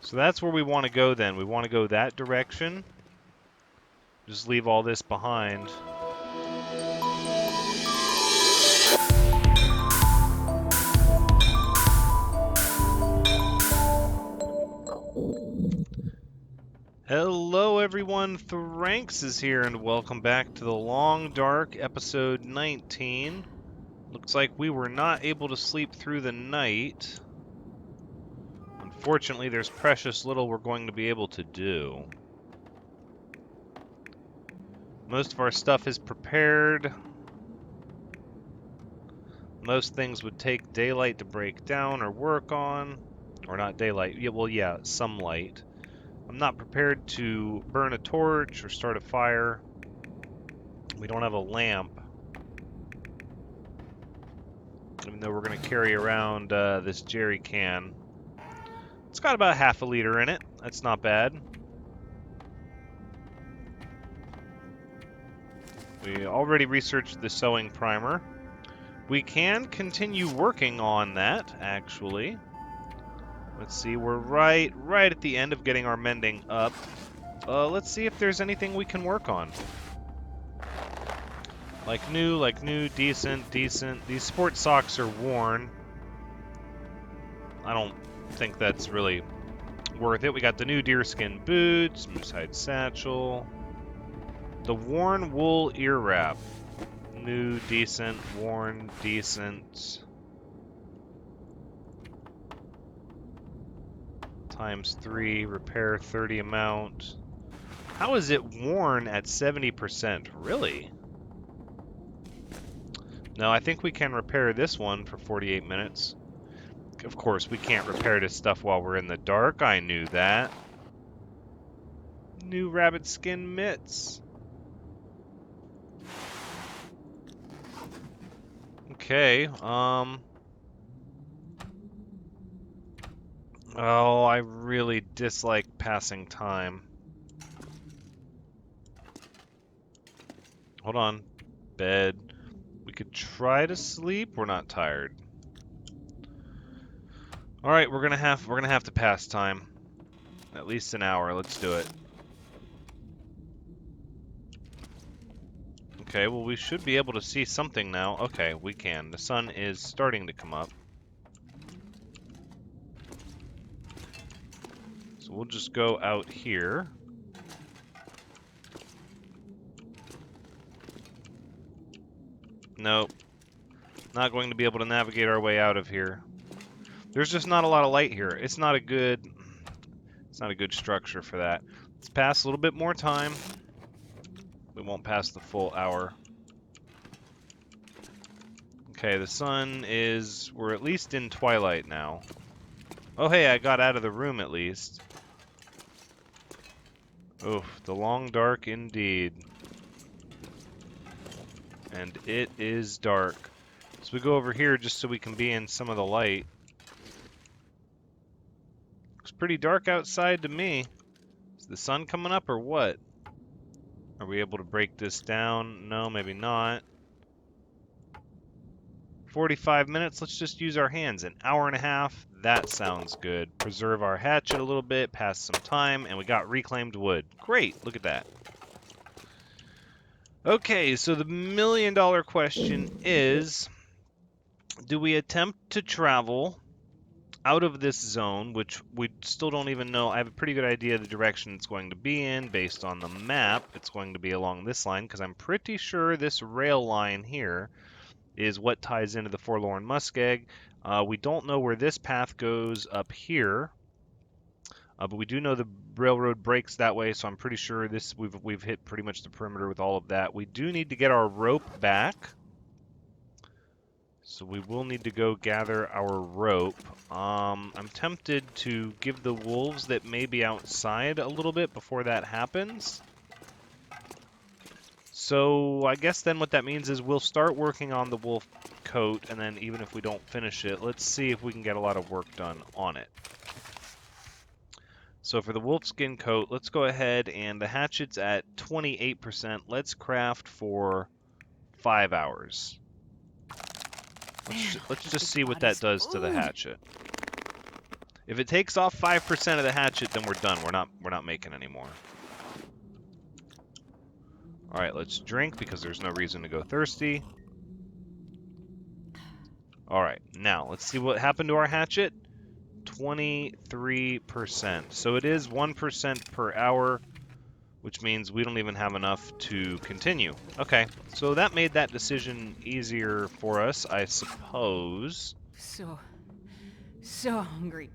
So that's where we want to go then. We want to go that direction. Just leave all this behind. Hello everyone, Thranxes here, and welcome back to the Long Dark, episode 19. Looks like we were not able to sleep through the night. Unfortunately, there's precious little we're going to be able to do. Most of our stuff is prepared. Most things would take daylight to break down or work on. Or not daylight, yeah, well, yeah, some light. I'm not prepared to burn a torch or start a fire. We don't have a lamp. Even though we're going to carry around this jerry can. It's got about half a liter in it. That's not bad. We already researched the sewing primer. We can continue working on that, actually. Let's see, we're right at the end of getting our mending up. Let's see if there's anything we can work on. Like new, decent. These sport socks are worn. I don't think that's really worth it. We got the new deerskin boots, moosehide satchel. The worn wool ear wrap. New, decent, worn, decent. ×3, repair 30 amount. How is it worn at 70%? Really? No, I think we can repair this one for 48 minutes. Of course, we can't repair this stuff while we're in the dark. I knew that. New rabbit skin mitts. Okay, Oh, I really dislike passing time. Hold on. Bed. We could try to sleep. We're not tired. All right, we're gonna have to pass time. At least an hour. Let's do it. Okay, well, we should be able to see something now. Okay, we can. The sun is starting to come up. So we'll just go out here. Nope. Not going to be able to navigate our way out of here. There's just not a lot of light here. It's not a good structure for that. Let's pass a little bit more time. We won't pass the full hour. Okay, the sun is... We're at least in twilight now. Oh, hey, I got out of the room at least. Oof, the long dark indeed. And it is dark. So we go over here just so we can be in some of the light. Looks pretty dark outside to me. Is the sun coming up or what? Are we able to break this down? No, maybe not. 45 minutes, let's just use our hands. An hour and a half, that sounds good. Preserve our hatchet a little bit, pass some time, and we got reclaimed wood. Great, look at that. Okay, so the million-dollar question is, do we attempt to travel out of this zone, which we still don't even know? I have a pretty good idea of the direction it's going to be in based on the map. It's going to be along this line, because I'm pretty sure this rail line here is what ties into the Forlorn Muskeg. We don't know where this path goes up here, but we do know the railroad breaks that way, so I'm pretty sure this we've hit pretty much the perimeter with all of that. We do need to get our rope back, so we will need to go gather our rope. I'm tempted to give the wolves that may be outside a little bit before that happens. So I guess then what that means is we'll start working on the wolf coat, and then even if we don't finish it, let's see if we can get a lot of work done on it. So for the wolf skin coat, let's go ahead, and the hatchet's at 28%. Let's craft for 5 hours. Let's just see what that does to the hatchet. If it takes off 5% of the hatchet, then we're done. We're not making any more. All right, let's drink because there's no reason to go thirsty. All right, now let's see what happened to our hatchet. 23%. So it is 1% per hour, which means we don't even have enough to continue. Okay, so that made that decision easier for us, I suppose. So hungry.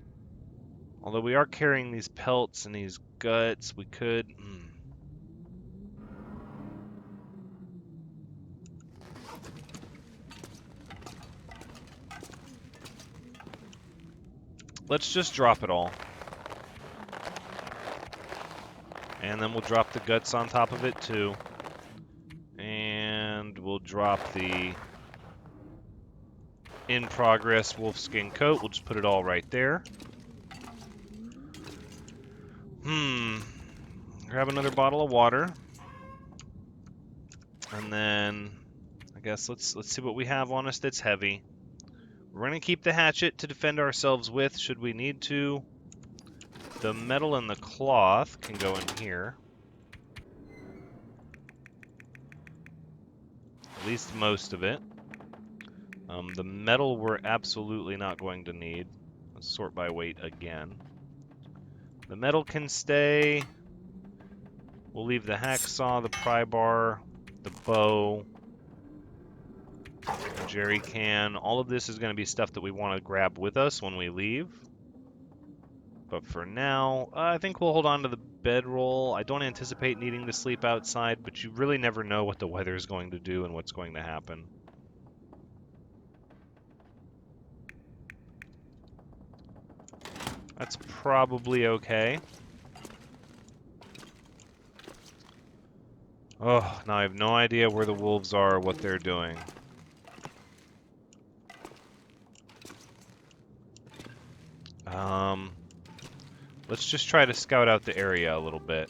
Although we are carrying these pelts and these guts, we could... Let's just drop it all. And then we'll drop the guts on top of it too. And we'll drop the in progress wolfskin coat. We'll just put it all right there. Grab another bottle of water. And then I guess let's see what we have on us that's heavy. We're going to keep the hatchet to defend ourselves with should we need to. The metal and the cloth can go in here. At least most of it. The metal we're absolutely not going to need. Let's sort by weight again. The metal can stay. We'll leave the hacksaw, the pry bar, the bow, the jerry can. All of this is going to be stuff that we want to grab with us when we leave. But for now, I think we'll hold on to the bedroll. I don't anticipate needing to sleep outside, but you really never know what the weather is going to do and what's going to happen. That's probably okay. Oh, now I have no idea where the wolves are or what they're doing. Let's just try to scout out the area a little bit.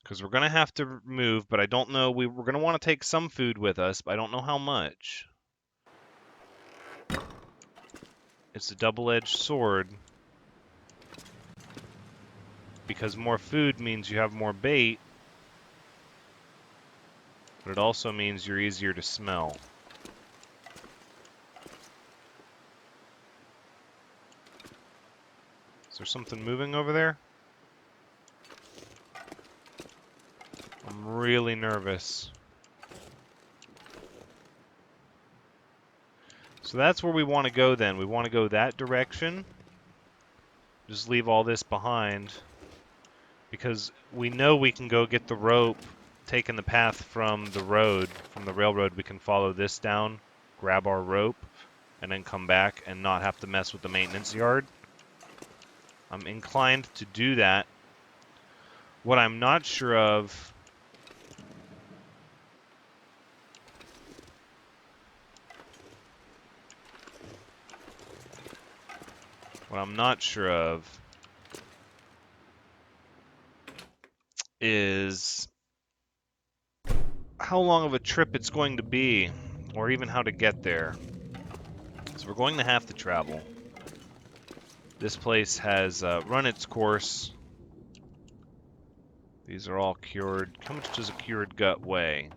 Because we're going to have to move, but I don't know. We're going to want to take some food with us, but I don't know how much. It's a double-edged sword. Because more food means you have more bait. But it also means you're easier to smell. Is there something moving over there? I'm really nervous. So that's where we want to go then. We want to go that direction. Just leave all this behind. Because we know we can go get the rope, taking the path from the road, from the railroad. We can follow this down, grab our rope, and then come back and not have to mess with the maintenance yard. I'm inclined to do that. What I'm not sure of... What I'm not sure of is how long of a trip it's going to be, or even how to get there. So we're going to have to travel. This place has run its course. These are all cured. How much does a cured gut weigh?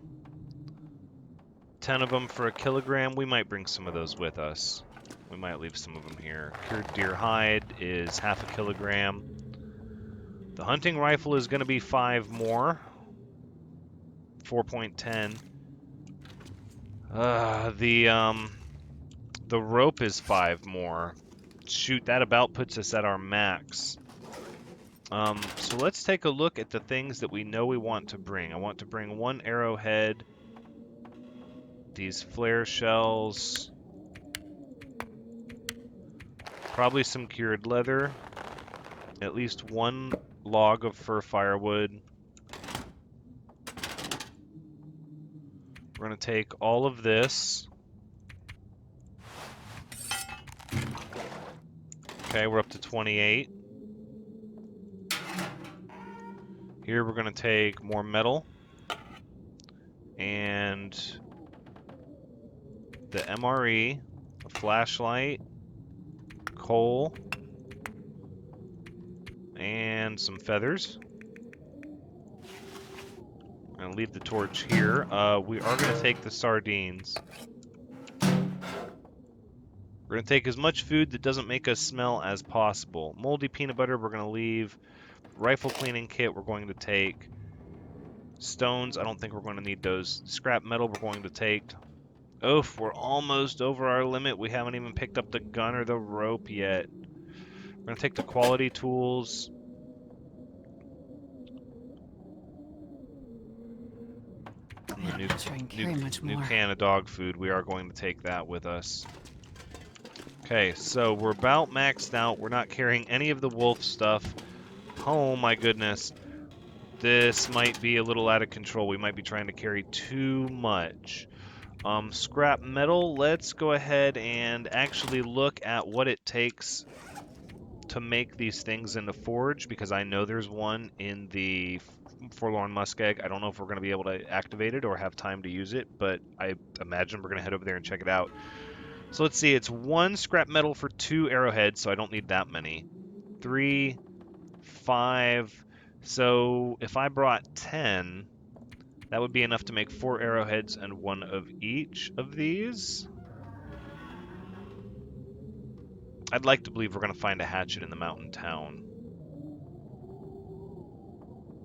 10 of them for a kilogram. We might bring some of those with us. We might leave some of them here. Cured deer hide is half a kilogram. The hunting rifle is going to be 5 more. 4.10. The rope is 5 more. Shoot, that about puts us at our max. So let's take a look at the things that we know we want to bring. I want to bring 1 arrowhead, these flare shells, probably some cured leather, at least 1 log of fir firewood. We're going to take all of this. Okay, we're up to 28. Here we're going to take more metal and the MRE, a flashlight, coal. And some feathers. I'm going to leave the torch here. We are going to take the sardines. We're going to take as much food that doesn't make us smell as possible. Moldy peanut butter, we're going to leave. Rifle cleaning kit, we're going to take. Stones, I don't think we're going to need those. Scrap metal, we're going to take. Oof, we're almost over our limit. We haven't even picked up the gun or the rope yet. We're going to take the quality tools. And the Man, I'm not sure I can carry much new more. can of dog food, we are going to take that with us. Okay, so we're about maxed out. We're not carrying any of the wolf stuff. Oh my goodness. This might be a little out of control. We might be trying to carry too much. Scrap metal, let's go ahead and actually look at what it takes to make these things in the forge, because I know there's one in the Forlorn Muskeg. I don't know if we're going to be able to activate it or have time to use it, but I imagine we're going to head over there and check it out. So let's see, it's 1 scrap metal for 2 arrowheads, so I don't need that many. 3, 5, so if I brought 10, that would be enough to make 4 arrowheads and 1 of each of these. I'd like to believe we're going to find a hatchet in the mountain town.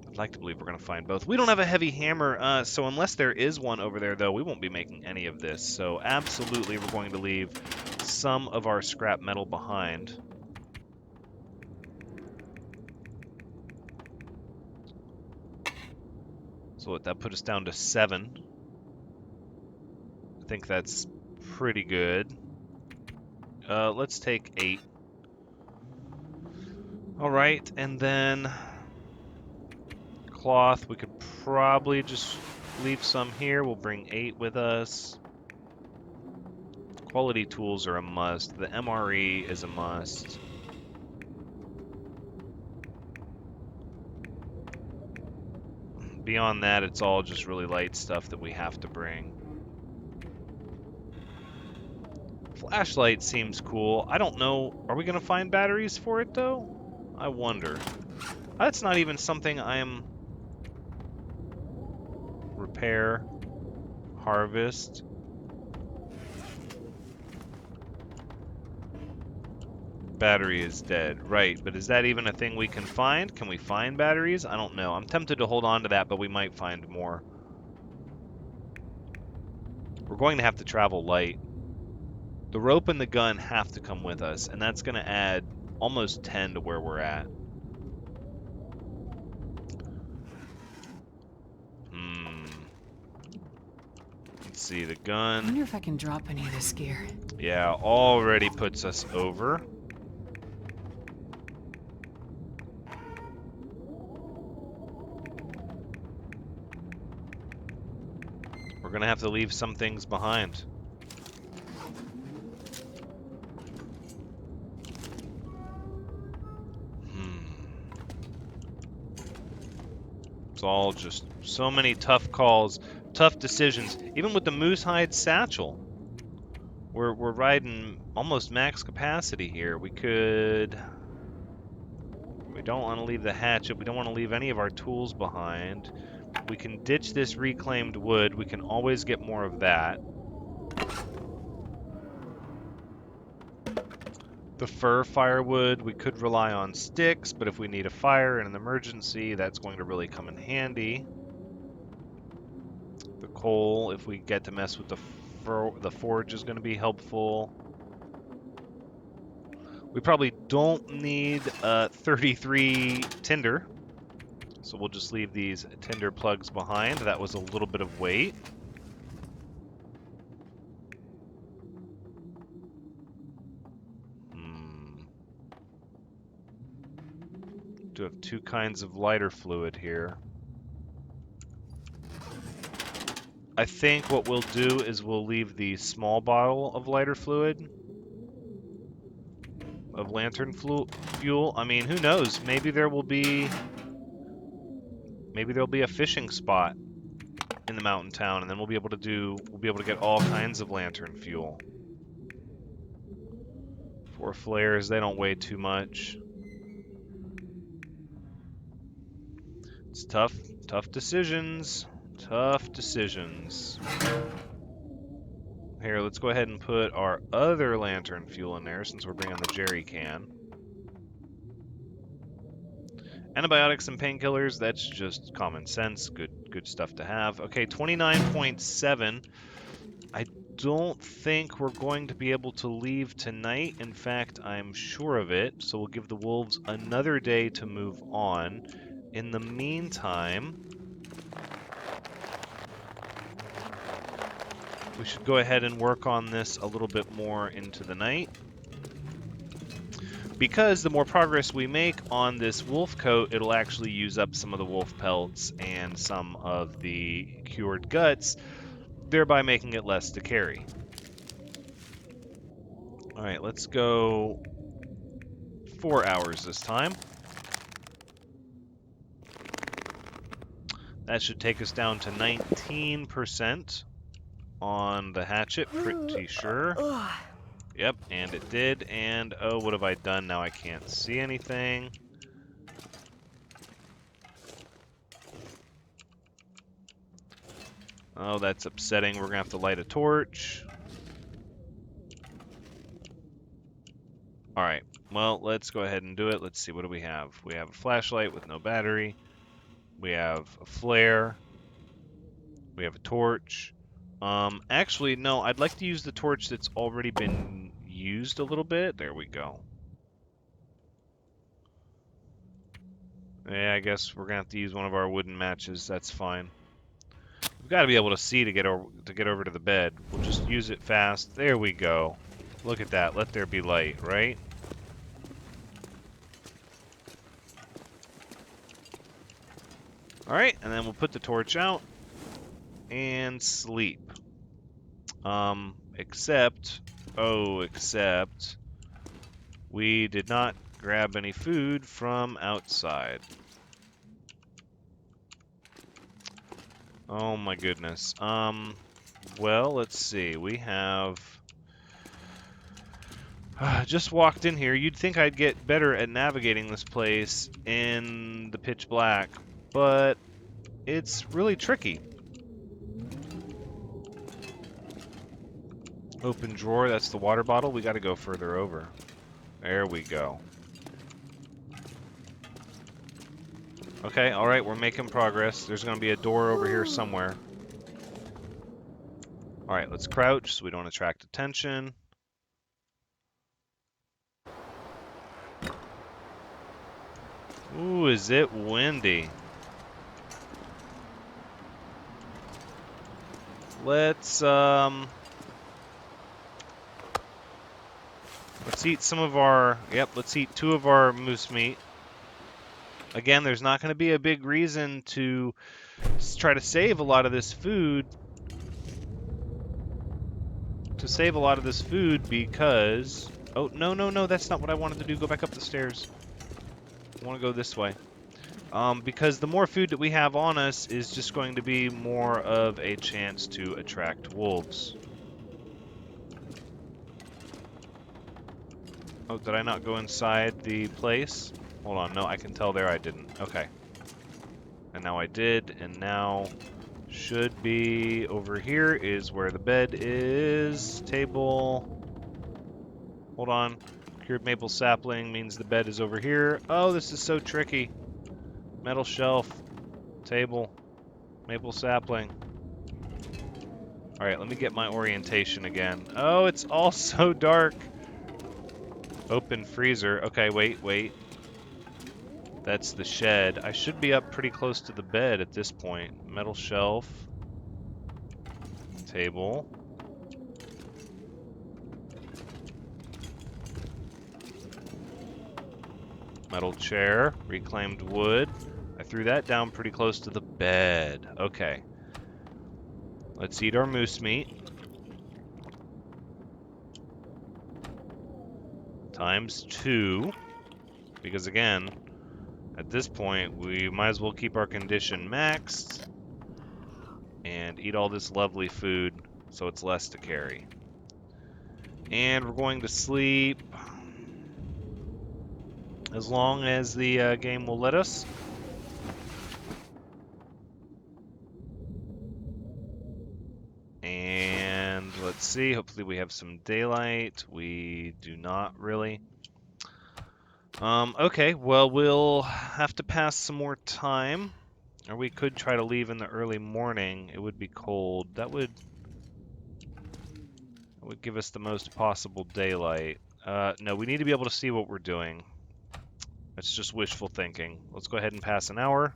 I'd like to believe we're going to find both. We don't have a heavy hammer, so unless there is one over there, though, we won't be making any of this. So absolutely, we're going to leave some of our scrap metal behind. So that put us down to 7. I think that's pretty good. Let's take 8. All right, and then cloth, we could probably just leave some here. We'll bring 8 with us. Quality tools are a must. The MRE is a must. Beyond that, it's all just really light stuff that we have to bring. Flashlight seems cool. I don't know. Are we going to find batteries for it, though? I wonder. That's not even something I am... Repair. Harvest. Battery is dead. Right, but is that even a thing we can find? Can we find batteries? I don't know. I'm tempted to hold on to that, but we might find more. We're going to have to travel light. The rope and the gun have to come with us, and that's going to add almost 10 to where we're at. Let's see, the gun. I wonder if I can drop any of this gear. Yeah, already puts us over. We're going to have to leave some things behind. It's all just so many tough calls, tough decisions. Even with the moose hide satchel, we're riding almost max capacity here. We don't want to leave the hatchet. We don't want to leave any of our tools behind. We can ditch this reclaimed wood. We can always get more of that. The fir firewood, we could rely on sticks, but if we need a fire in an emergency, that's going to really come in handy. The coal, if we get to mess with the forge, is going to be helpful. We probably don't need 33 tinder, so we'll just leave these tinder plugs behind. That was a little bit of weight. Do have 2 kinds of lighter fluid here. I think what we'll do is we'll leave the small bottle of lighter fluid, of lantern fuel. I mean, who knows? Maybe there'll be a fishing spot in the mountain town, and then we'll be able to get all kinds of lantern fuel. 4 flares, they don't weigh too much. It's tough decisions. Tough decisions. Here, let's go ahead and put our other lantern fuel in there since we're bringing the jerry can. Antibiotics and painkillers, that's just common sense. Good stuff to have. Okay, 29.7. I don't think we're going to be able to leave tonight. In fact, I'm sure of it. So we'll give the wolves another day to move on. In the meantime, we should go ahead and work on this a little bit more into the night. Because the more progress we make on this wolf coat, it'll actually use up some of the wolf pelts and some of the cured guts, thereby making it less to carry. Alright, let's go 4 hours this time. That should take us down to 19% on the hatchet, pretty sure. Yep, and it did, and oh, what have I done? Now I can't see anything. Oh, that's upsetting. We're gonna have to light a torch. Alright, well, let's go ahead and do it. Let's see, what do we have? We have a flashlight with no battery. We have a flare. We have a torch. Actually, no, I'd like to use the torch that's already been used a little bit. There we go. Yeah, I guess we're gonna have to use one of our wooden matches. That's fine. We've got to be able to see to get over to the bed. We'll just use it fast. There we go. Look at that. Let there be light, right? Alright, and then we'll put the torch out and sleep. Except we did not grab any food from outside. Oh my goodness. Well, let's see. We have just walked in here. You'd think I'd get better at navigating this place in the pitch black, but it's really tricky. Open drawer, that's the water bottle. We got to go further over. There we go. Okay, alright, we're making progress. There's going to be a door over here somewhere. Alright, let's crouch so we don't attract attention. Ooh, is it windy? Let's eat some of our, let's eat 2 of our moose meat. Again, there's not going to be a big reason to try to save a lot of this food. Because... Oh, no, that's not what I wanted to do. Go back up the stairs. I want to go this way. Because the more food that we have on us is just going to be more of a chance to attract wolves. Oh, did I not go inside the place? Hold on, no, I can tell there I didn't. Okay. And now I did, and now should be over here is where the bed is. Table. Hold on. Cured maple sapling means the bed is over here. Oh, this is so tricky. Metal shelf. Table. Maple sapling. Alright, let me get my orientation again. Oh, it's all so dark. Open freezer. Okay, wait. That's the shed. I should be up pretty close to the bed at this point. Metal shelf. Table. Metal chair. Reclaimed wood. I threw that down pretty close to the bed. Okay. Let's eat our moose meat. ×2. Because again, at this point, we might as well keep our condition maxed and eat all this lovely food so it's less to carry. And we're going to sleep as long as the game will let us. And let's see, hopefully we have some daylight. We do not really. Okay, well, we'll have to pass some more time. Or we could try to leave in the early morning. It would be cold. That would give us the most possible daylight. No, we need to be able to see what we're doing. That's just wishful thinking. Let's go ahead and pass an hour.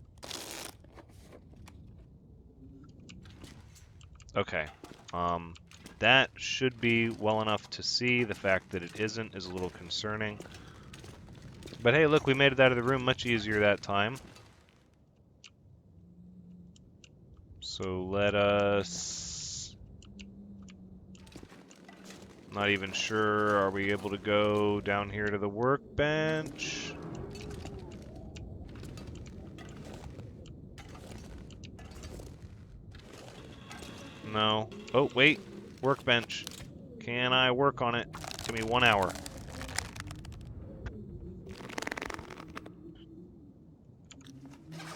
Okay. That should be well enough to see. The fact that it isn't is a little concerning. But hey, look, we made it out of the room much easier that time. So let us... Not even sure, are we able to go down here to the workbench? No. Oh, wait. Workbench. Can I work on it? Give me 1 hour.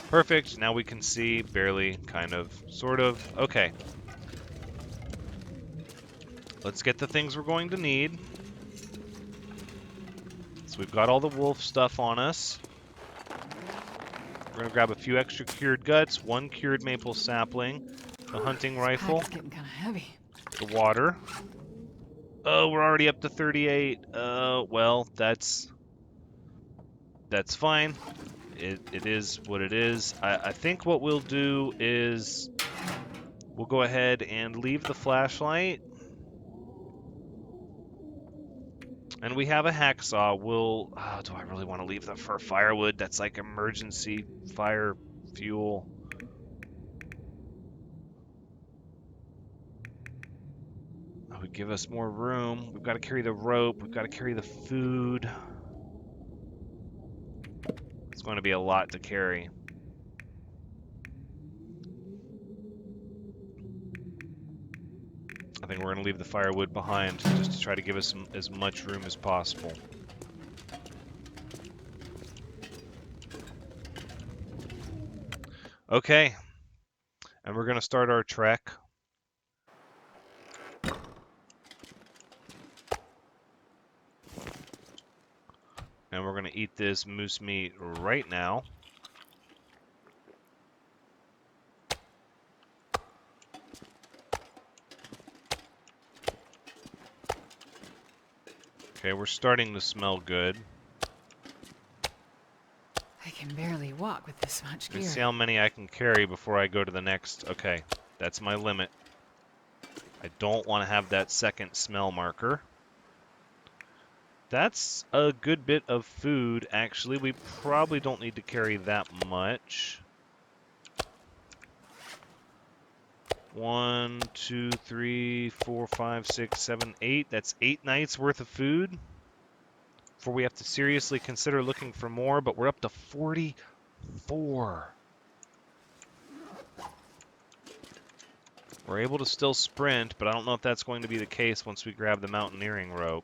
Perfect. Now we can see, barely, kind of, sort of. Okay. Let's get the things we're going to need. So we've got all the wolf stuff on us. We're going to grab a few extra cured guts, 1 cured maple sapling, the hunting rifle, Pack's getting kind of heavy. the water. Oh, we're already up to 38. Well, that's fine. It is what it is. I think what we'll do is we'll go ahead and leave the flashlight. And we have a hacksaw. We'll... Oh, do I really want to leave that for firewood? That's like emergency fire fuel. That would give us more room. We've got to carry the rope. We've got to carry the food. It's going to be a lot to carry. I think we're going to leave the firewood behind just to try to give us as much room as possible. Okay. And we're going to start our trek. And we're going to eat this moose meat right now. Okay, we're starting to smell good. I can barely walk with this much gear. Let's see how many I can carry before I go to the next. Okay, that's my limit. I don't want to have that second smell marker. That's a good bit of food, actually. We probably don't need to carry that much. 1, 2, 3, 4, 5, 6, 7, 8. That's 8 nights worth of food. Before we have to seriously consider looking for more, but we're up to 44. We're able to still sprint, but I don't know if that's going to be the case once we grab the mountaineering rope.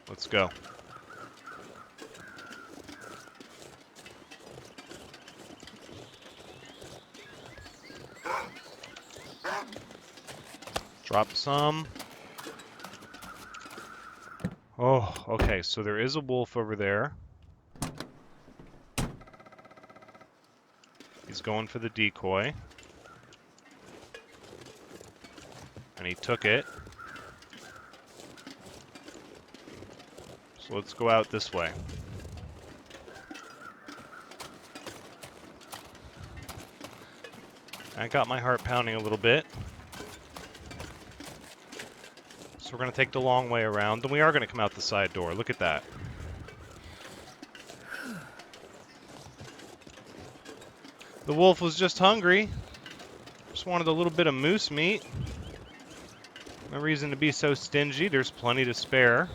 Let's go. Drop some. Oh, okay, so there is a wolf over there. He's going for the decoy. And he took it. So let's go out this way. I got my heart pounding a little bit. So we're going to take the long way around, and we are going to come out the side door. Look at that. The wolf was just hungry. Just wanted a little bit of moose meat. No reason to be so stingy. There's plenty to spare.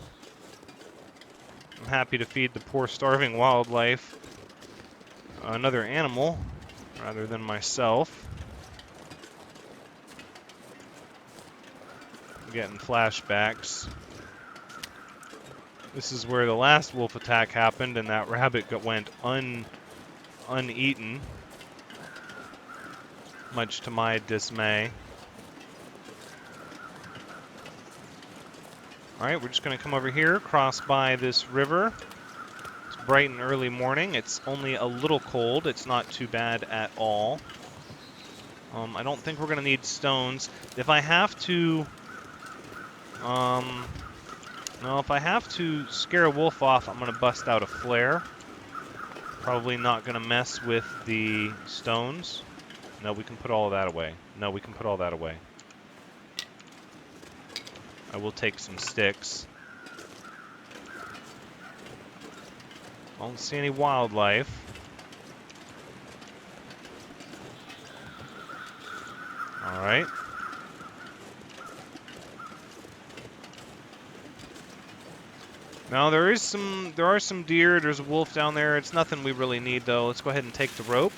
I'm happy to feed the poor starving wildlife another animal rather than myself. I'm getting flashbacks. This is where the last wolf attack happened, and that rabbit went uneaten, much to my dismay. Alright, we're just going to come over here, cross by this river. It's bright and early morning. It's only a little cold. It's not too bad at all. I don't think we're going to need stones. If I have to... no, if I have to scare a wolf off, I'm going to bust out a flare. Probably not going to mess with the stones. No, we can put all of that away. No, we can put all that away. I will take some sticks. I don't see any wildlife. Alright. Now there are some deer. There's a wolf down there. It's nothing we really need though. Let's go ahead and take the rope.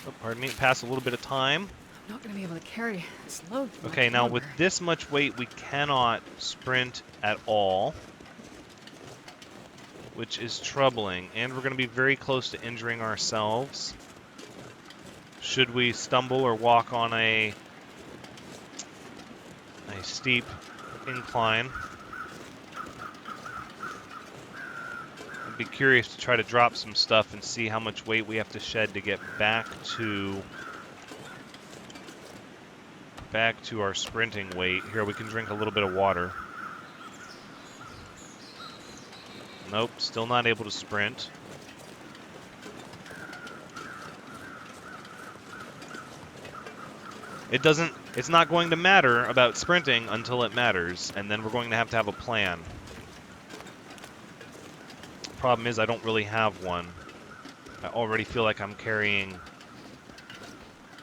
Oh, pardon me. Pass a little bit of time. I'm not going to be able to carry this load. Okay, now with this much weight, we cannot sprint at all, which is troubling. And we're going to be very close to injuring ourselves. Should we stumble or walk on a steep incline? I'd be curious to try to drop some stuff and see how much weight we have to shed to get back to our sprinting weight. Here, we can drink a little bit of water. Nope, still not able to sprint. It's not going to matter about sprinting until it matters, and then we're going to have a plan. Problem is, I don't really have one. I already feel like I'm carrying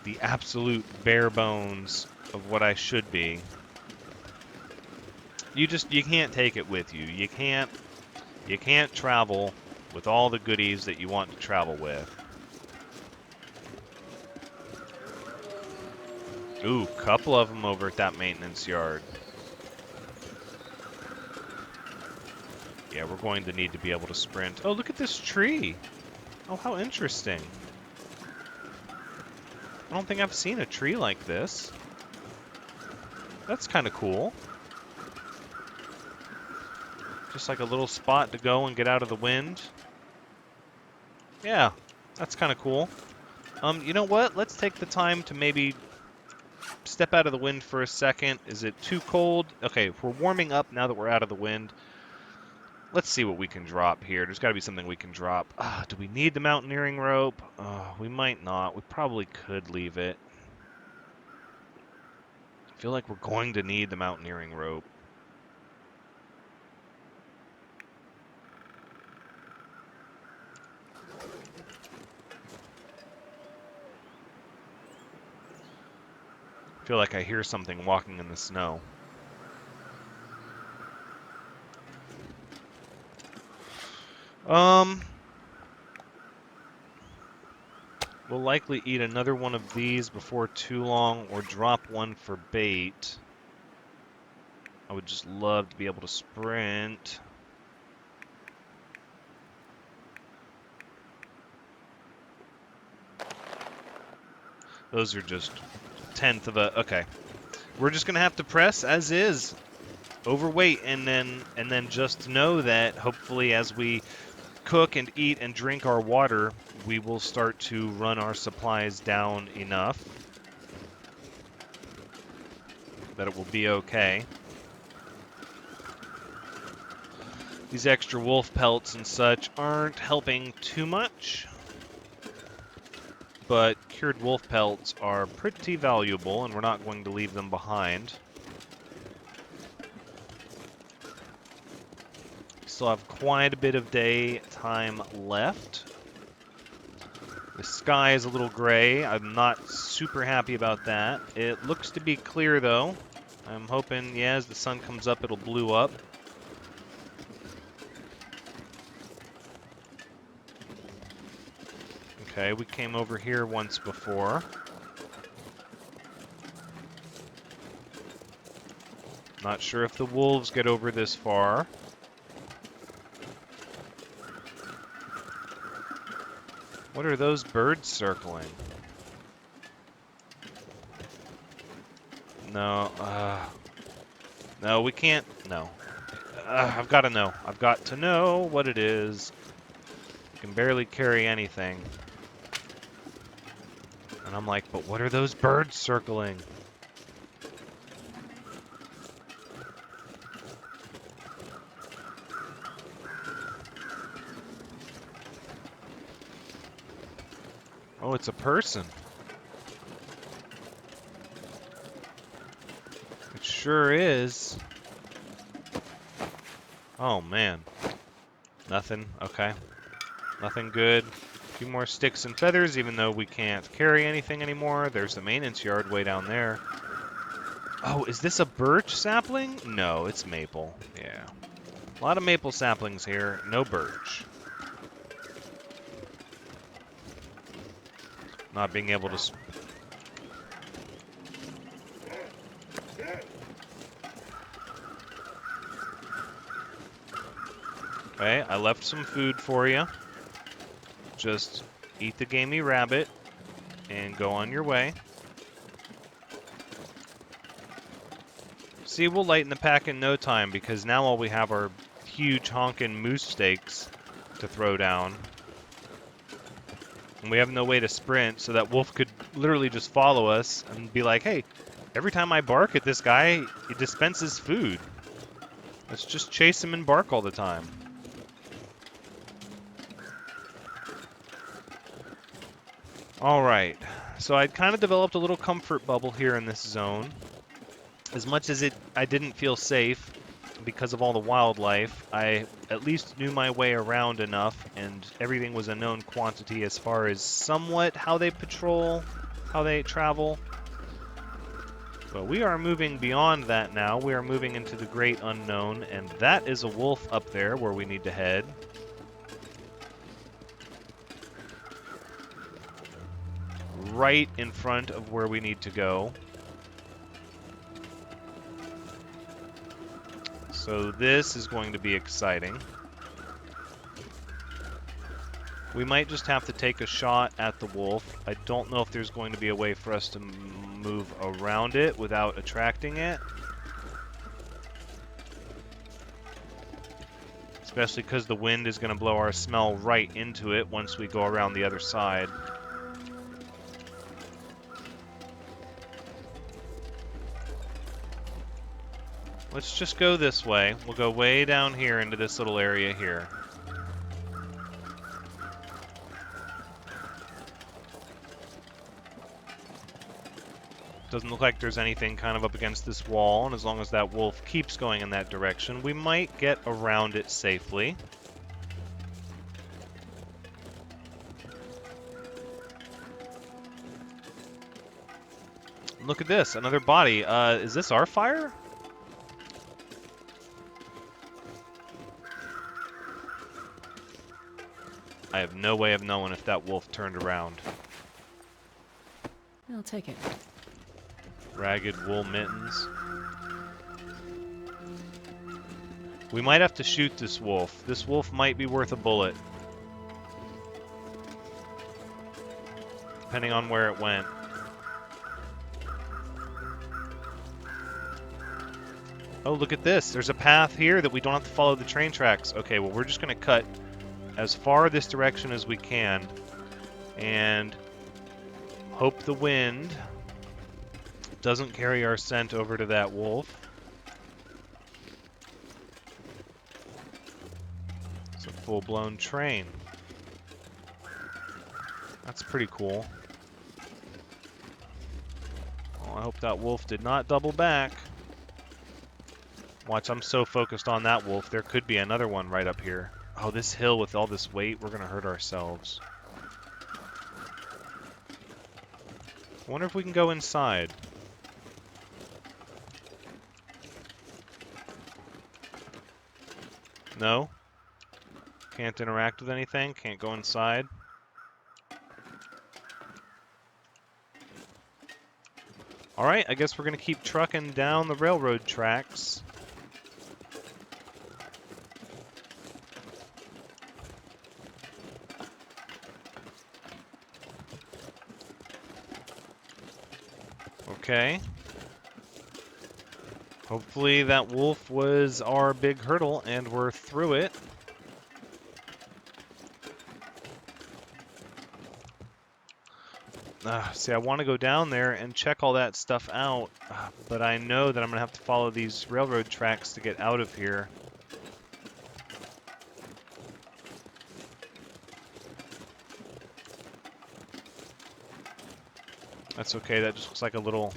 the absolute bare bones of what I should be. You can't take it with you. You can't travel with all the goodies that you want to travel with. Ooh, couple of them over at that maintenance yard. Yeah, we're going to need to be able to sprint. Oh, look at this tree. Oh, how interesting. I don't think I've seen a tree like this. That's kind of cool. Just like a little spot to go and get out of the wind. Yeah, that's kind of cool. You know what? Let's take the time to maybe step out of the wind for a second. Is it too cold? Okay, if we're warming up now that we're out of the wind, let's see what we can drop here. There's got to be something we can drop. Do we need the mountaineering rope? We might not. We probably could leave it. I feel like we're going to need the mountaineering rope. I feel like I hear something walking in the snow. We'll likely eat another one of these before too long, or drop one for bait. I would just love to be able to sprint. Those are just tenth of a... Okay. We're just going to have to press as is. Overweight, and then just know that hopefully as we cook and eat and drink our water, we will start to run our supplies down enough that it will be okay. These extra wolf pelts and such aren't helping too much, but cured wolf pelts are pretty valuable, and we're not going to leave them behind. Still have quite a bit of daytime left. The sky is a little gray. I'm not super happy about that. It looks to be clear, though. I'm hoping, yeah, as the sun comes up, it'll blue up. Okay, we came over here once before. Not sure if the wolves get over this far. What are those birds circling? No, no, we can't. No. I've got to know. I've got to know what it is. I can barely carry anything. And I'm like, but what are those birds circling? Oh, it's a person. It sure is. Oh, man. Nothing. Okay. Nothing good. A few more sticks and feathers, even though we can't carry anything anymore. There's the maintenance yard way down there. Oh, is this a birch sapling? No, it's maple. Yeah. A lot of maple saplings here. No birch. Not being able to... Okay, I left some food for you. Just eat the gamey rabbit and go on your way. See, we'll lighten the pack in no time because now all we have are huge honkin' moose steaks to throw down. And we have no way to sprint, so that wolf could literally just follow us and be like, hey, every time I bark at this guy, he dispenses food. Let's just chase him and bark all the time. Alright, so I'd kind of developed a little comfort bubble here in this zone. As much as I didn't feel safe because of all the wildlife, I at least knew my way around enough, and everything was a known quantity as far as somewhat how they patrol, how they travel. But we are moving beyond that now. We are moving into the great unknown, and that is a wolf up there where we need to head. Right in front of where we need to go. So this is going to be exciting. We might just have to take a shot at the wolf. I don't know if there's going to be a way for us to move around it without attracting it. Especially because the wind is going to blow our smell right into it once we go around the other side. Let's just go this way. We'll go way down here into this little area here. Doesn't look like there's anything kind of up against this wall, and as long as that wolf keeps going in that direction, we might get around it safely. Look at this, another body. Is this our fire? I have no way of knowing if that wolf turned around. I'll take it. Ragged wool mittens. We might have to shoot this wolf. This wolf might be worth a bullet. Depending on where it went. Oh, look at this. There's a path here that we don't have to follow the train tracks. Okay, well, we're just going to cut as far this direction as we can and hope the wind doesn't carry our scent over to that wolf. It's a full-blown train. That's pretty cool. Well, I hope that wolf did not double back. Watch, I'm so focused on that wolf. There could be another one right up here. Oh, this hill with all this weight, we're going to hurt ourselves. I wonder if we can go inside. No? Can't interact with anything? Can't go inside? Alright, I guess we're going to keep trucking down the railroad tracks. Okay. Hopefully that wolf was our big hurdle and we're through it. See, I want to go down there and check all that stuff out, but I know that I'm going to have to follow these railroad tracks to get out of here. That's okay, that just looks like a little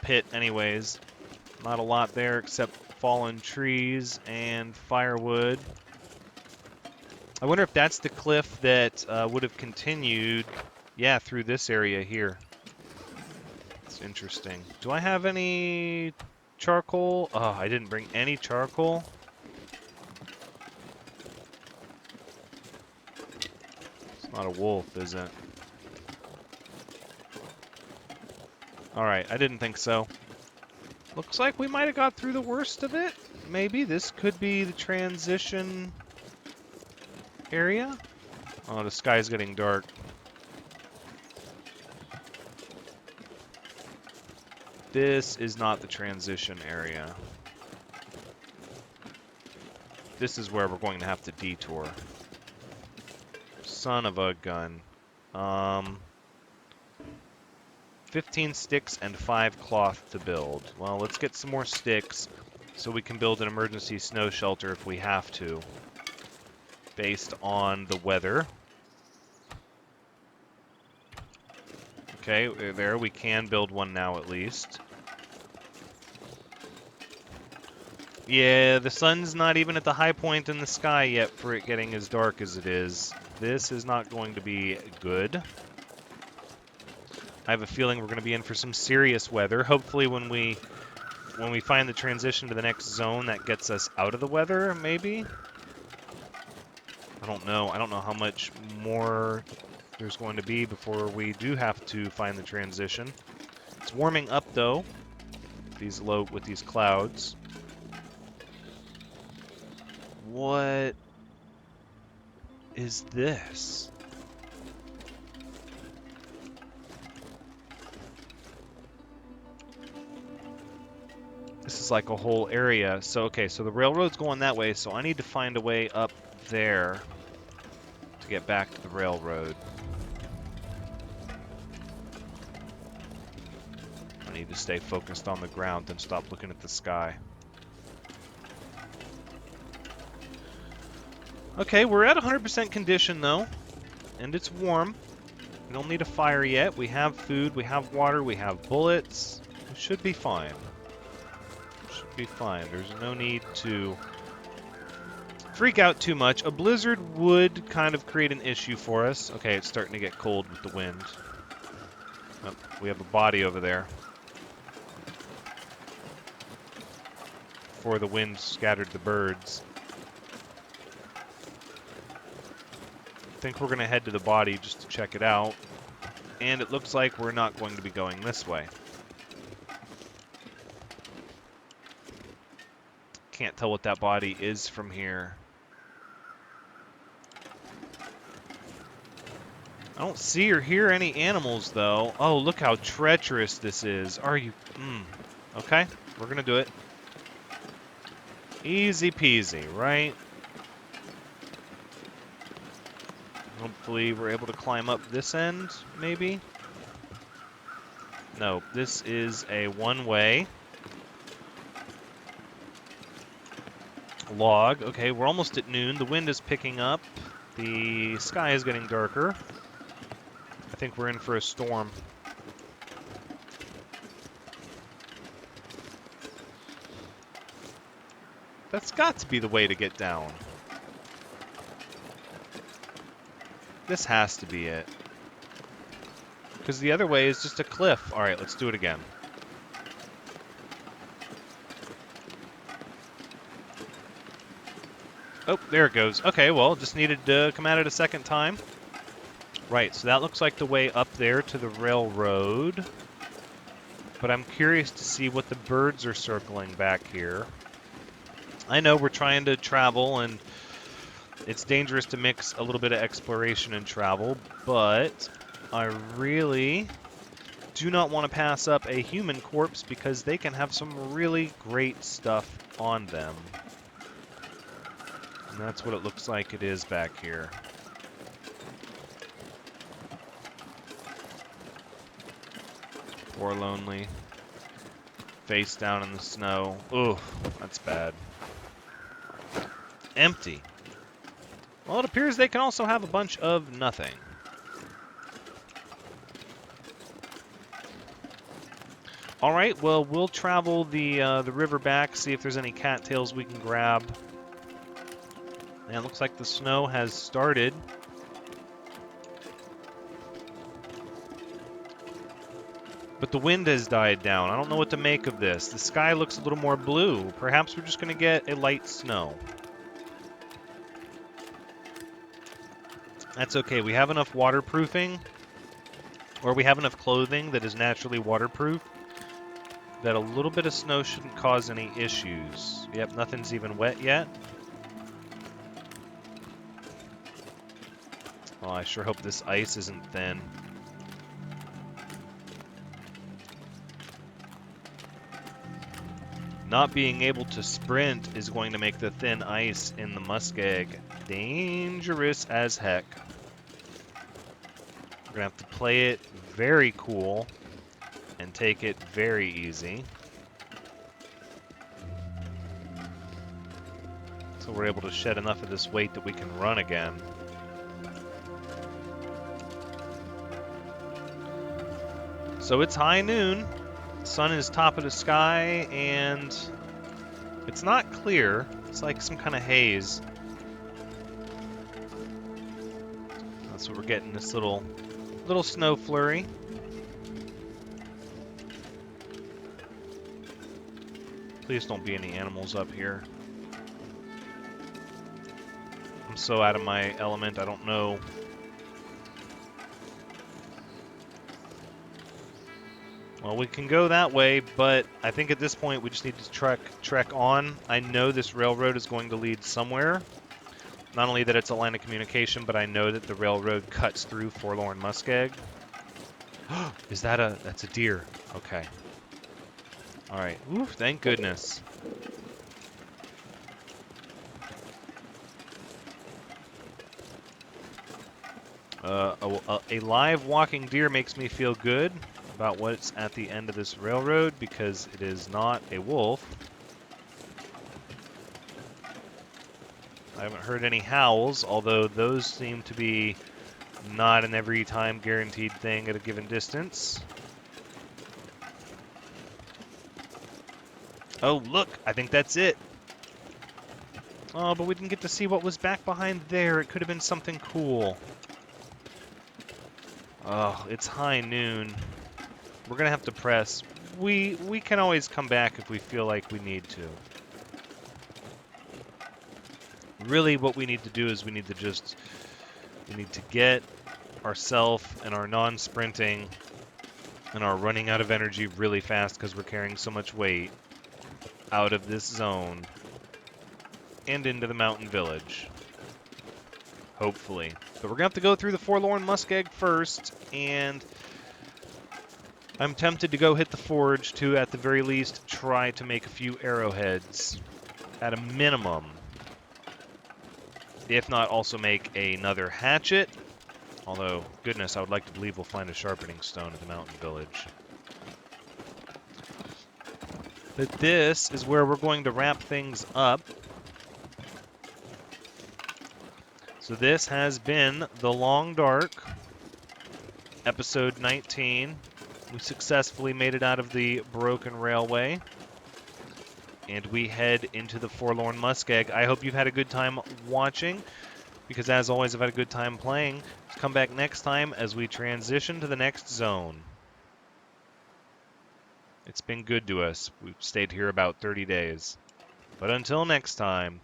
pit anyways. Not a lot there except fallen trees and firewood. I wonder if that's the cliff that would have continued, yeah, through this area here. It's interesting. Do I have any charcoal? Oh, I didn't bring any charcoal. It's not a wolf, is it? Alright, I didn't think so. Looks like we might have got through the worst of it. Maybe this could be the transition area. Oh, the sky's getting dark. This is not the transition area. This is where we're going to have to detour. Son of a gun. 15 sticks and 5 cloth to build. Well, let's get some more sticks so we can build an emergency snow shelter if we have to, based on the weather. Okay, there, we can build one now at least. Yeah, the sun's not even at the high point in the sky yet for it getting as dark as it is. This is not going to be good. I have a feeling we're going to be in for some serious weather. Hopefully when we find the transition to the next zone, that gets us out of the weather, maybe? I don't know. I don't know how much more there's going to be before we do have to find the transition. It's warming up, though, with these clouds. What is this? This is like a whole area. So, okay, so the railroad's going that way, so I need to find a way up there to get back to the railroad. I need to stay focused on the ground and stop looking at the sky. Okay, we're at 100% condition, though, and it's warm. We don't need a fire yet. We have food, we have water, we have bullets. We should be fine. Should be fine. There's no need to freak out too much. A blizzard would kind of create an issue for us. Okay, it's starting to get cold with the wind. Oh, we have a body over there. Before the wind scattered the birds. I think we're going to head to the body just to check it out. And it looks like we're not going to be going this way. Can't tell what that body is from here. I don't see or hear any animals, though. Oh, look how treacherous this is. Are you... Okay, we're going to do it. Easy peasy, right? Hopefully we're able to climb up this end, maybe? No, this is a one-way log. Okay, we're almost at noon. The wind is picking up. The sky is getting darker. I think we're in for a storm. That's got to be the way to get down. This has to be it. Because the other way is just a cliff. Alright, let's do it again. Oh, there it goes. Okay, well, just needed to come at it a second time. Right, so that looks like the way up there to the railroad. but I'm curious to see what the birds are circling back here. I know we're trying to travel, and it's dangerous to mix a little bit of exploration and travel, but I really do not want to pass up a human corpse because they can have some really great stuff on them. And that's what it looks like it is back here. Poor Lonely. Face down in the snow. Ooh, that's bad. Empty. Well, it appears they can also have a bunch of nothing. All right, well, we'll travel the river back, see if there's any cattails we can grab. And it looks like the snow has started. But the wind has died down. I don't know what to make of this. The sky looks a little more blue. Perhaps we're just going to get a light snow. That's okay. We have enough waterproofing, or we have enough clothing that is naturally waterproof, that a little bit of snow shouldn't cause any issues. Yep, nothing's even wet yet. Oh, I sure hope this ice isn't thin. Not being able to sprint is going to make the thin ice in the Muskeg dangerous as heck. We're going to have to play it very cool and take it very easy. So we're able to shed enough of this weight that we can run again. So it's high noon. The sun is top of the sky, and it's not clear. It's like some kind of haze. That's what we're getting, this little snow flurry. Please don't be any animals up here. I'm so out of my element, I don't know. Well, we can go that way, but I think at this point we just need to trek on. I know this railroad is going to lead somewhere. Not only that it's a line of communication, but I know that the railroad cuts through Forlorn Muskeg. Is that that's a deer. Okay. All right. Ooh, thank goodness. A live walking deer makes me feel good about what's at the end of this railroad, because it is not a wolf. I haven't heard any howls, although those seem to be not an every time guaranteed thing at a given distance. Oh, look, I think that's it. Oh, but we didn't get to see what was back behind there. It could have been something cool. Oh, it's high noon. We're going to have to press. We can always come back if we feel like we need to. Really, what we need to do is we need to get ourselves and our non-sprinting and our running out of energy really fast because we're carrying so much weight out of this zone and into the mountain village. Hopefully. But we're going to have to go through the Forlorn Muskeg first, and I'm tempted to go hit the forge to, at the very least, try to make a few arrowheads at a minimum. If not, also make another hatchet. Although, goodness, I would like to believe we'll find a sharpening stone at the mountain village. But this is where we're going to wrap things up. So this has been The Long Dark, episode 19. We successfully made it out of the broken railway, and we head into the Forlorn Muskeg. I hope you've had a good time watching, because as always, I've had a good time playing. Come back next time as we transition to the next zone. It's been good to us. We've stayed here about 30 days. But until next time,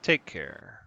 take care.